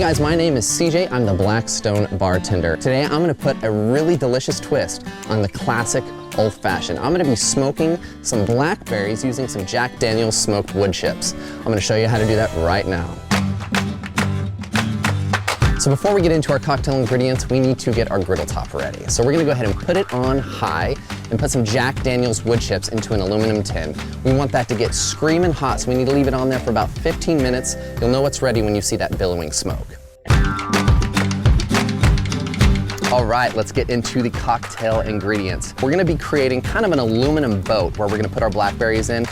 guys, my name is CJ. I'm the Blackstone Bartender. Today I'm gonna put a really delicious twist on the classic Old Fashioned. I'm gonna be smoking some blackberries using some Jack Daniel's smoked wood chips. I'm gonna show you how to do that right now. So before we get into our cocktail ingredients, we need to get our griddle top ready. So we're gonna go ahead and put it on high and put some Jack Daniel's wood chips into an aluminum tin. We want that to get screaming hot, so we need to leave it on there for about 15 minutes. You'll know it's ready when you see that billowing smoke. All right, let's get into the cocktail ingredients. We're gonna be creating kind of an aluminum boat where we're gonna put our blackberries in.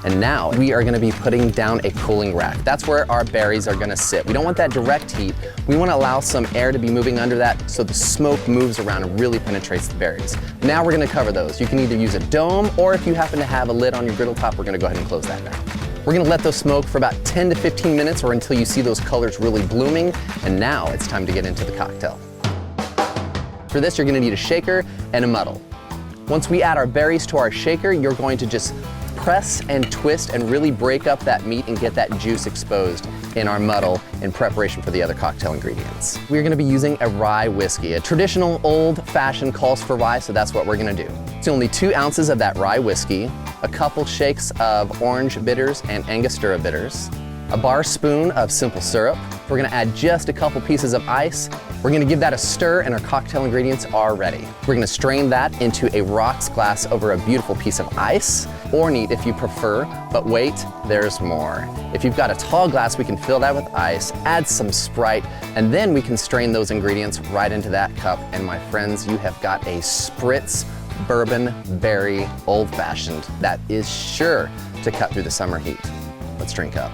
And now we are gonna be putting down a cooling rack. That's where our berries are gonna sit. We don't want that direct heat. We wanna allow some air to be moving under that so the smoke moves around and really penetrates the berries. Now we're gonna cover those. You can either use a dome, or if you happen to have a lid on your griddle top, we're gonna go ahead and close that now. We're gonna let those smoke for about 10 to 15 minutes or until you see those colors really blooming. And now it's time to get into the cocktail. For this, you're gonna need a shaker and a muddle. Once we add our berries to our shaker, you're going to just press and twist and really break up that meat and get that juice exposed in our muddle in preparation for the other cocktail ingredients. We're gonna be using a rye whiskey. A traditional old-fashioned calls for rye, so that's what we're gonna do. It's only 2 ounces of that rye whiskey, a couple shakes of orange bitters and Angostura bitters, a bar spoon of simple syrup. We're gonna add just a couple pieces of ice. We're gonna give that a stir and our cocktail ingredients are ready. We're gonna strain that into a rocks glass over a beautiful piece of ice, or neat if you prefer, but wait, there's more. If you've got a tall glass, we can fill that with ice, add some Sprite, and then we can strain those ingredients right into that cup. And my friends, you have got a spritz bourbon berry old fashioned that is sure to cut through the summer heat. Let's drink up.